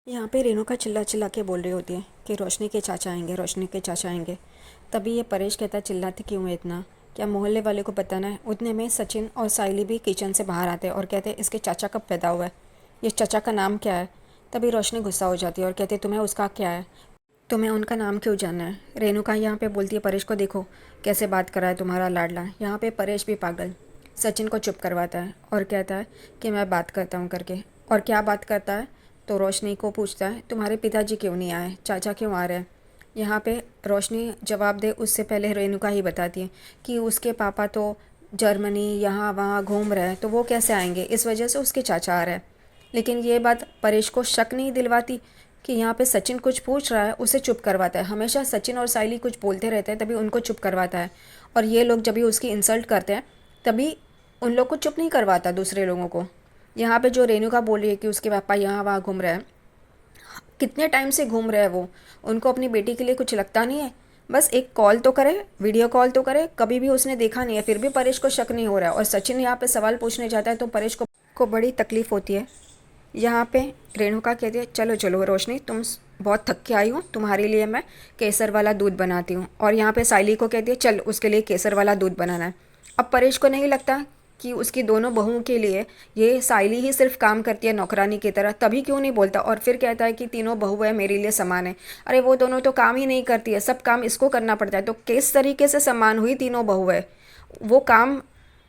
यहाँ पे रेणुका चिल्ला चिल्ला के बोल रही होती है कि रोशनी के चाचा आएंगे, रोशनी के चाचा आएंगे। तभी ये परेश कहता है, चिल्लाते क्यों है इतना, क्या मोहल्ले वाले को बताना है। उतने में सचिन और साइली भी किचन से बाहर आते हैं और कहते हैं, इसके चाचा कब पैदा हुआ है, ये चाचा का नाम क्या है। तभी रोशनी गुस्सा हो जाती है और कहती है, तुम्हें उसका क्या है, तुम्हें उनका नाम क्यों जानना है। रेणुका यहाँ पे बोलती है, परेश को देखो कैसे बात कर रहा है तुम्हारा लाडला। यहाँ पे परेश भी पागल सचिन को चुप करवाता है और कहता है कि मैं बात करता हूँ करके। और क्या बात करता है तो रोशनी को पूछता है, तुम्हारे पिताजी क्यों नहीं आए, चाचा क्यों आ रहे हैं। यहाँ पे रोशनी जवाब दे उससे पहले रेणुका ही बताती है कि उसके पापा तो जर्मनी यहाँ वहाँ घूम रहे हैं, तो वो कैसे आएंगे, इस वजह से उसके चाचा आ रहे हैं। लेकिन ये बात परेश को शक नहीं दिलवाती कि यहाँ पे सचिन कुछ पूछ रहा है, उसे चुप करवाता है। हमेशा सचिन और साइली कुछ बोलते रहते हैं तभी उनको चुप करवाता है, और ये लोग जब भी उसकी इंसल्ट करते हैं तभी उन लोग को चुप नहीं करवाता दूसरे लोगों को। यहाँ पे जो रेणुका बोल रही है कि उसके पापा यहाँ वहाँ घूम रहे हैं, कितने टाइम से घूम रहे हैं वो, उनको अपनी बेटी के लिए कुछ लगता नहीं है। बस एक कॉल तो करे, वीडियो कॉल तो करे, कभी भी उसने देखा नहीं है, फिर भी परेश को शक नहीं हो रहा है। और सचिन यहाँ पे सवाल पूछने जाता है तो परेश को बड़ी तकलीफ़ होती है। यहाँ पे रेणुका कहती है, चलो चलो रोशनी, तुम बहुत थक के आई हो, तुम्हारे लिए मैं केसर वाला दूध बनाती हूँ। और यहाँ पे साइली को कहती है, चल उसके लिए केसर वाला दूध बनाना है। अब परेश को नहीं लगता कि उसकी दोनों बहुओं के लिए ये साइली ही सिर्फ काम करती है नौकरानी की तरह, तभी क्यों नहीं बोलता। और फिर कहता है कि तीनों बहुएं मेरे लिए समान है। अरे वो दोनों तो काम ही नहीं करती है, सब काम इसको करना पड़ता है, तो किस तरीके से समान हुई तीनों बहुएं। वो काम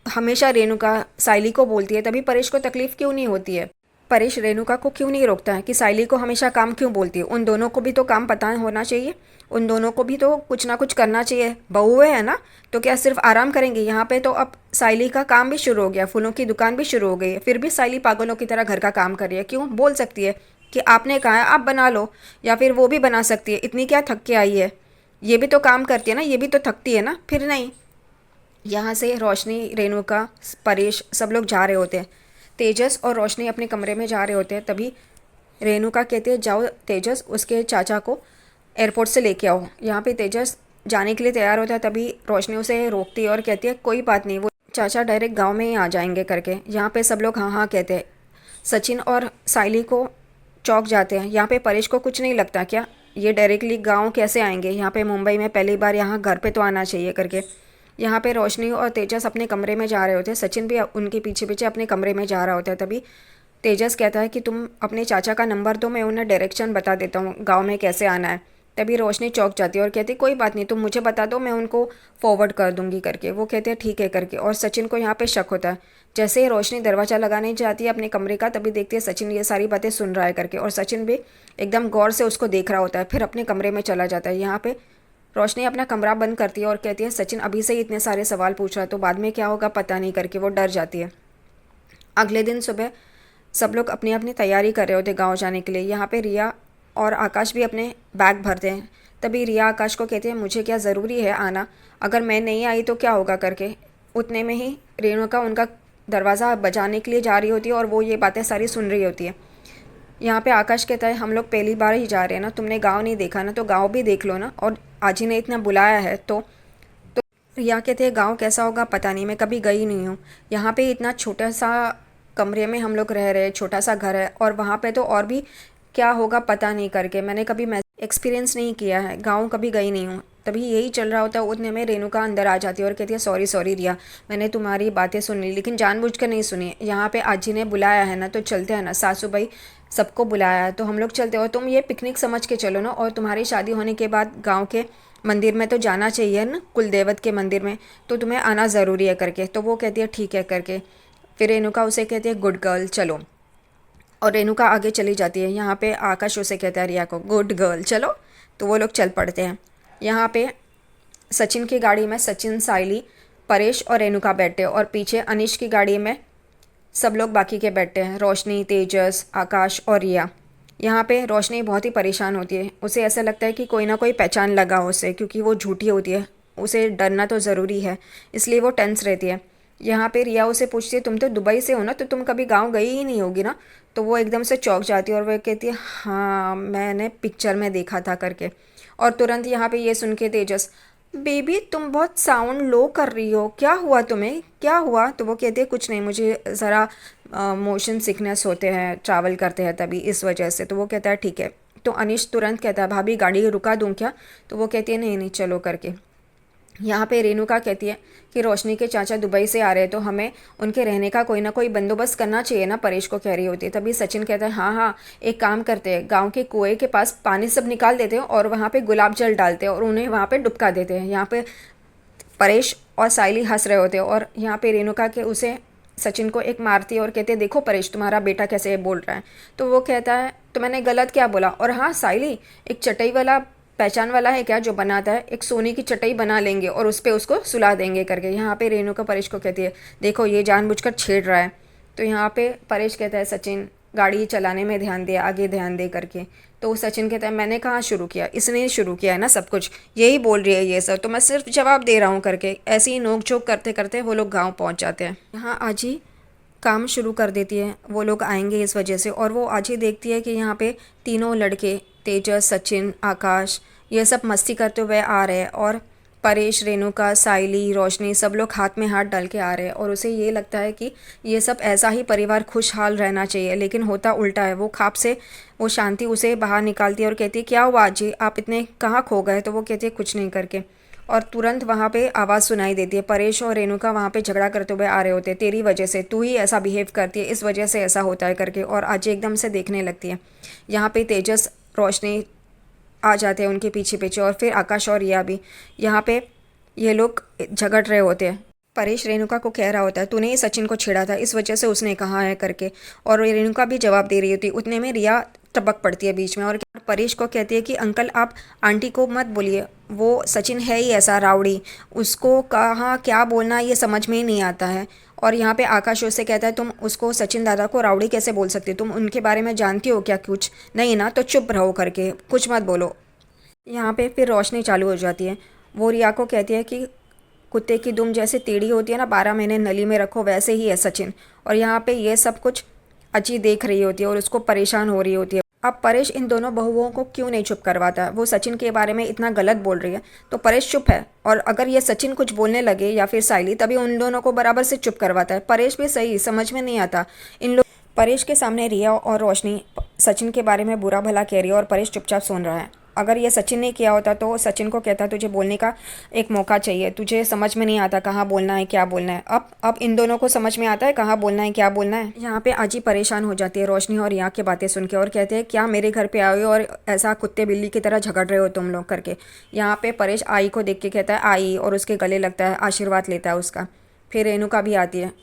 हमेशा रेणुका साइली को बोलती है, तभी परेश को तकलीफ क्यों नहीं होती है। परेश रेणुका को क्यों नहीं रोकता है कि साइली को हमेशा काम क्यों बोलती है। उन दोनों को भी तो काम पता होना चाहिए, उन दोनों को भी तो कुछ ना कुछ करना चाहिए। बहुएं है ना, तो क्या सिर्फ आराम करेंगे। यहाँ पे तो अब साइली का काम भी शुरू हो गया, फूलों की दुकान भी शुरू हो गई है, फिर भी साइली पागलों की तरह घर का काम कर रही है। क्यों बोल सकती है कि आपने कहा है आप बना लो, या फिर वो भी बना सकती है, इतनी क्या थक के आई है, ये भी तो काम करती है ना, ये भी तो थकती है ना। फिर नहीं, यहाँ से रोशनी, रेणुका, परेश सब लोग जा रहे होते हैं। तेजस और रोशनी अपने कमरे में जा रहे होते हैं, तभी रेणुका कहती है, जाओ तेजस उसके चाचा को एयरपोर्ट से लेके आओ। यहाँ पे तेजस जाने के लिए तैयार होता है, तभी रोशनी उसे रोकती है और कहती है, कोई बात नहीं, वो चाचा डायरेक्ट गांव में ही आ जाएंगे करके। यहाँ पे सब लोग हाँ हाँ कहते हैं। सचिन और साइली को चौंक जाते हैं। यहाँ पे परेश को कुछ नहीं लगता, क्या ये डायरेक्टली गांव कैसे आएंगे, यहाँ पे मुंबई में पहली बार, यहाँ घर पे तो आना चाहिए करके। यहाँ पे रोशनी और तेजस अपने कमरे में जा रहे होते हैं, सचिन भी उनके पीछे पीछे अपने कमरे में जा रहा होता है। तभी तेजस कहता है कि तुम अपने चाचा का नंबर दो, मैं उन्हें डायरेक्शन बता देता हूँ गांव में कैसे आना है। तभी रोशनी चौंक जाती है और कहती है, कोई बात नहीं, तुम मुझे बता दो, मैं उनको फॉरवर्ड कर दूंगी करके। वो कहते हैं ठीक है करके। और सचिन को यहाँ पे शक होता है। जैसे ही रोशनी दरवाज़ा लगाने जाती है अपने कमरे का, तभी देखती है सचिन ये सारी बातें सुन रहा है करके। और सचिन भी एकदम गौर से उसको देख रहा होता है, फिर अपने कमरे में चला जाता है। यहाँ पे रोशनी अपना कमरा बंद करती है और कहती है, सचिन अभी से ही इतने सारे सवाल पूछ रहा है, तो बाद में क्या होगा पता नहीं करके वो डर जाती है। अगले दिन सुबह सब लोग अपनी अपनी तैयारी कर रहे होते गांव जाने के लिए। यहाँ पे रिया और आकाश भी अपने बैग भरते हैं। तभी रिया आकाश को कहती है, मुझे क्या ज़रूरी है आना, अगर मैं नहीं आई तो क्या होगा करके। उतने में ही रेणुका उनका दरवाज़ा बजाने के लिए जा रही होती है और वो ये बातें सारी सुन रही होती है। यहाँ पे आकाश कहता है, हम लोग पहली बार ही जा रहे हैं ना, तुमने गांव नहीं देखा ना, तो गांव भी देख लो ना, और आज ही ने इतना बुलाया है तो रिया कहते हैं, गांव कैसा होगा पता नहीं, मैं कभी गई नहीं हूँ। यहाँ पे इतना छोटा सा कमरे में हम लोग रह रहे हैं, छोटा सा घर है, और वहाँ पे तो और भी क्या होगा पता नहीं करके, मैंने कभी एक्सपीरियंस नहीं किया है, गाँव कभी गई नहीं हूँ। तभी यही चल रहा होता है, उतने में रेणुका अंदर आ जाती है और कहती है, सॉरी सॉरी रिया, मैंने तुम्हारी बातें सुन ली, लेकिन जानबूझकर नहीं सुनी। यहाँ पे आजी ने बुलाया है ना, तो चलते हैं ना, सासू भाई सबको बुलाया है तो हम लोग चलते। और तुम ये पिकनिक समझ के चलो ना, और तुम्हारी शादी होने के बाद गाँव के मंदिर में तो जाना चाहिए ना, कुल देवत के मंदिर में, तो तुम्हें आना ज़रूरी है करके। तो वो कहती है ठीक है करके। फिर रेणुका उसे कहती है, गुड गर्ल चलो, और रेणुका आगे चली जाती है। यहाँ पे आकाश उसे कहता है रिया को, गुड गर्ल चलो, तो वो लोग चल पड़ते हैं। यहाँ पे सचिन की गाड़ी में सचिन, साइली, परेश और रेणुका बैठते हैं, और पीछे अनिश की गाड़ी में सब लोग बाकी के बैठते हैं, रोशनी, तेजस, आकाश और रिया। यहाँ पे रोशनी बहुत ही परेशान होती है, उसे ऐसा लगता है कि कोई ना कोई पहचान लगा उसे, क्योंकि वो झूठी होती है, उसे डरना तो ज़रूरी है, इसलिए वो टेंस रहती है। यहाँ पे रिया उसे पूछती है, तुम तो दुबई से हो ना, तो तुम कभी गांव गई ही नहीं होगी ना। तो वो एकदम से चौंक जाती है और वह कहती है, हाँ मैंने पिक्चर में देखा था करके। और तुरंत यहाँ पे ये सुन के तेजस, बेबी तुम बहुत साउंड लो कर रही हो, क्या हुआ तुम्हें, क्या हुआ। तो वो कहती है, कुछ नहीं, मुझे ज़रा मोशन सिकनेस होते हैं ट्रैवल करते हैं तभी, इस वजह से। तो वो कहता है ठीक है। तो अनीश तुरंत कहता है भाभी गाड़ी रुका दूँ क्या? तो वो कहती है नहीं नहीं चलो करके। यहाँ पे रेणुका कहती है कि रोशनी के चाचा दुबई से आ रहे हैं तो हमें उनके रहने का कोई ना कोई बंदोबस्त करना चाहिए ना, परेश को कह रही होती है। तभी सचिन कहता है हाँ हाँ, एक काम करते हैं, गांव के कुएं के पास पानी सब निकाल देते हैं और वहाँ पे गुलाब जल डालते हैं और उन्हें वहाँ पे डुबका देते हैं। यहाँ पे परेश और साइली हंस रहे होते हैं और यहाँ पे रेणुका के उसे सचिन को एक मारती है और कहते हैं देखो परेश तुम्हारा बेटा कैसे बोल रहा है। तो वो कहता है तो मैंने गलत क्या बोला? और हाँ साइली, एक चटाई वाला पहचान वाला है क्या जो बनाता है? एक सोने की चटाई बना लेंगे और उस पर उसको सुला देंगे करके। यहाँ पे रेणुका परेश को कहती है देखो ये जानबूझकर छेड़ रहा है। तो यहाँ पे परेश कहता है सचिन गाड़ी चलाने में ध्यान दे, आगे ध्यान दे करके। तो सचिन कहता है मैंने कहाँ शुरू किया, इसने ही शुरू किया है ना सब कुछ, यही बोल रही है ये सब, तो मैं सिर्फ जवाब दे रहा हूँ करके। ऐसे ही नोक झोंक करते करते वो लोग गाँव पहुँच जाते हैं। यहाँ आजी काम शुरू कर देती है, वो लोग आएंगे इस वजह से। और वो आज ही देखती है कि यहाँ पे तीनों लड़के तेजस, सचिन, आकाश, ये सब मस्ती करते हुए आ रहे हैं और परेश, रेणुका, साइली, रोशनी सब लोग हाथ में हाथ डाल के आ रहे हैं। और उसे ये लगता है कि ये सब ऐसा ही परिवार खुशहाल रहना चाहिए, लेकिन होता उल्टा है। वो खाप से वो शांति उसे बाहर निकालती है और कहती है क्या हुआ आजी, आप इतने कहाँ खो गए? तो वो कहती है कुछ नहीं करके। और तुरंत वहाँ पे आवाज़ सुनाई देती है, परेश और रेणुका वहाँ पे झगड़ा करते हुए आ रहे होते हैं, तेरी वजह से, तू ही ऐसा बिहेव करती है, इस वजह से ऐसा होता है करके। और आज एकदम से देखने लगती है। यहाँ पे तेजस, रोशनी आ जाते हैं उनके पीछे पीछे और फिर आकाश और रिया भी। यहाँ पे ये लोग झगड़ रहे होते हैं। परेश रेणुका को कह रहा होता है तूने ही सचिन को छेड़ा था, इस वजह से उसने कहा है करके। और रेणुका भी जवाब दे रही होती, उतने में रिया टपक पड़ती है बीच में और परेश को कहती है कि अंकल आप आंटी को मत बोलिए, वो सचिन है ही ऐसा राउडी, उसको कहाँ क्या बोलना ये समझ में ही नहीं आता है। और यहाँ पे आकाश उससे कहता है तुम उसको, सचिन दादा को राउडी कैसे बोल सकती हो? तुम उनके बारे में जानती हो क्या कुछ? नहीं ना, तो चुप रहो करके, कुछ मत बोलो। यहाँ पे फिर रोशनी चालू हो जाती है। वो रिया को कहती है कि कुत्ते की दुम जैसे टेढ़ी होती है ना, 12 महीने नली में रखो, वैसे ही है सचिन। और यहाँ पे ये सब कुछ अची देख रही होती है और उसको परेशान हो रही होती है। अब परेश इन दोनों बहुओं को क्यों नहीं चुप करवाता है? वो सचिन के बारे में इतना गलत बोल रही है तो परेश चुप है, और अगर ये सचिन कुछ बोलने लगे या फिर साइली, तभी उन दोनों को बराबर से चुप करवाता है। परेश भी सही समझ में नहीं आता इन लोग। परेश के सामने रिया और रोशनी सचिन के बारे में बुरा भला कह रही है और परेश चुपचाप सुन रहा है। अगर ये सचिन ने किया होता तो सचिन को कहता तुझे बोलने का एक मौका चाहिए, तुझे समझ में नहीं आता कहाँ बोलना है क्या बोलना है। अब इन दोनों को समझ में आता है कहाँ बोलना है क्या बोलना है। यहाँ पे आजी परेशान हो जाती है रोशनी और रिया की बातें सुन के और कहते हैं क्या मेरे घर पे आए हो और ऐसा कुत्ते बिल्ली की तरह झगड़ रहे हो तुम लोग करके। यहाँ पे परेश आई को देख के कहता है आई, और उसके गले लगता है, आशीर्वाद लेता है उसका। फिर रेणुका भी आती है।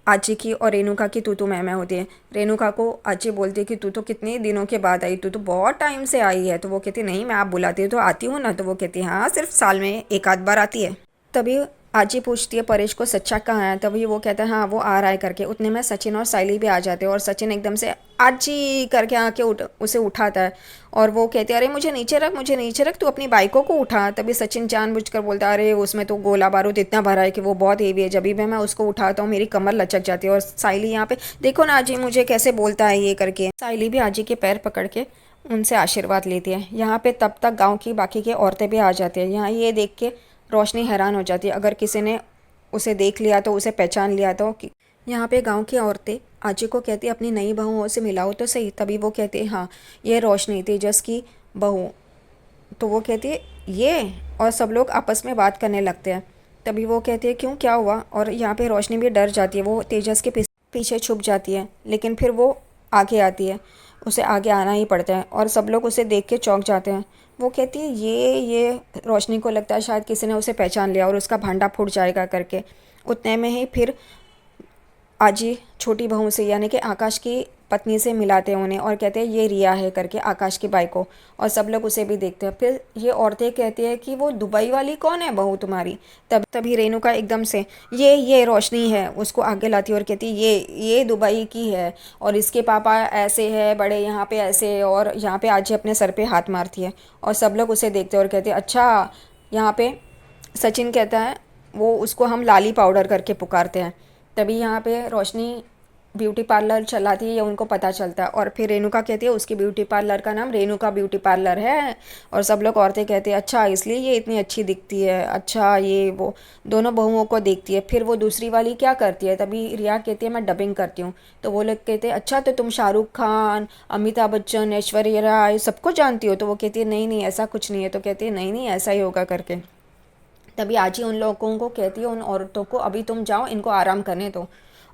आजी की और रेणुका की तू मैं होती है। रेणुका को आजी बोलती है कि तू तो कितने दिनों के बाद आई, तू तो बहुत टाइम से आई है। तो वो कहती नहीं, मैं आप बुलाती हूँ तो आती हूँ ना। तो वो कहती है हाँ, सिर्फ साल में एक आध बार आती है। तभी आजी पूछती है परेश को सच्चा कहाँ है? तभी वो कहता है हाँ वो आ रहा है करके। उतने में सचिन और साइली भी आ जाते हैं और सचिन एकदम से आजी करके आके उसे उठाता है और वो कहते हैं अरे मुझे नीचे रख, मुझे नीचे रख, तू अपनी बाइकों को उठा। तभी सचिन जानबूझकर बोलता है अरे उसमें तो गोला बारूद इतना भरा है कि वो बहुत हेवी है, जब भी मैं उसको उठाता हूँ मेरी कमर लचक जाती है। और साइली यहाँ पे देखो ना आजी मुझे कैसे बोलता है ये करके। साइली भी आजी के पैर पकड़ के उनसे आशीर्वाद लेती है। यहाँ पे तब तक गाँव की बाकी की औरतें भी आ जाती हैं। यहाँ ये देख के रोशनी हैरान हो जाती है, अगर किसी ने उसे देख लिया तो उसे पहचान लिया तो। यहाँ पे गांव की औरतें आजी को कहती है अपनी नई बहुओं से मिलाओ तो सही। तभी वो कहती है हाँ ये रोशनी तेजस की बहू। तो वो कहती है ये, और सब लोग आपस में बात करने लगते हैं। तभी वो कहती है क्यों क्या हुआ? और यहाँ पे रोशनी भी डर जाती है, वो तेजस के पीछे छुप जाती है, लेकिन फिर वो आगे आती है, उसे आगे आना ही पड़ता है और सब लोग उसे देख के चौंक जाते हैं। वो कहती है ये रोशनी को लगता है शायद किसी ने उसे पहचान लिया और उसका भांडा फूट जाएगा करके। उतने में ही फिर आजी छोटी बहू से यानी कि आकाश की पत्नी से मिलाते हैं उन्हें और कहते हैं ये रिया है करके, आकाश की बाई को। और सब लोग उसे भी देखते हैं। फिर ये औरतें कहती है कि वो दुबई वाली कौन है बहू तुम्हारी? तभी रेणुका एकदम से ये रोशनी है उसको आगे लाती है और कहती है ये दुबई की है और इसके पापा ऐसे है बड़े, यहाँ पे ऐसे है। और यहाँ पे आजी अपने सर पे हाथ मारती है और सब लोग उसे देखते हैं और कहते हैं अच्छा। यहाँ पे सचिन कहता है वो उसको हम लाली पाउडर करके पुकारते हैं। तभी यहाँ पे रोशनी ब्यूटी पार्लर चलाती है ये उनको पता चलता है। और फिर रेणुका कहती है उसकी ब्यूटी पार्लर का नाम रेणुका ब्यूटी पार्लर है। और सब लोग औरतें कहती है अच्छा इसलिए ये इतनी अच्छी दिखती है, अच्छा ये वो। दोनों बहुओं को देखती है। फिर वो दूसरी वाली क्या करती है, तभी रिया कहती है मैं डबिंग करती हूँ। तो वो लोग कहते हैं अच्छा तो तुम शाहरुख खान, अमिताभ बच्चन, ऐश्वर्या राय सबको जानती हो। तो वो कहती है नहीं नहीं ऐसा कुछ नहीं है। तो कहती है नहीं नहीं ऐसा ही होगा करके। तभी आज ही उन लोगों को कहती है उन औरतों को अभी तुम जाओ इनको आराम करने दो।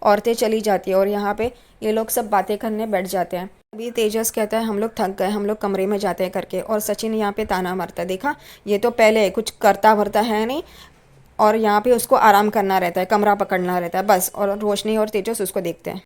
औरतें चली जाती है और यहाँ पे ये लोग सब बातें करने बैठ जाते हैं। अभी तेजस कहता है हम लोग थक गए, हम लोग कमरे में जाते हैं करके। और सचिन यहाँ पे ताना मारता है, देखा ये तो पहले कुछ करता भरता है नहीं, और यहाँ पे उसको आराम करना रहता है, कमरा पकड़ना रहता है बस। और रोशनी और तेजस उसको देखते हैं।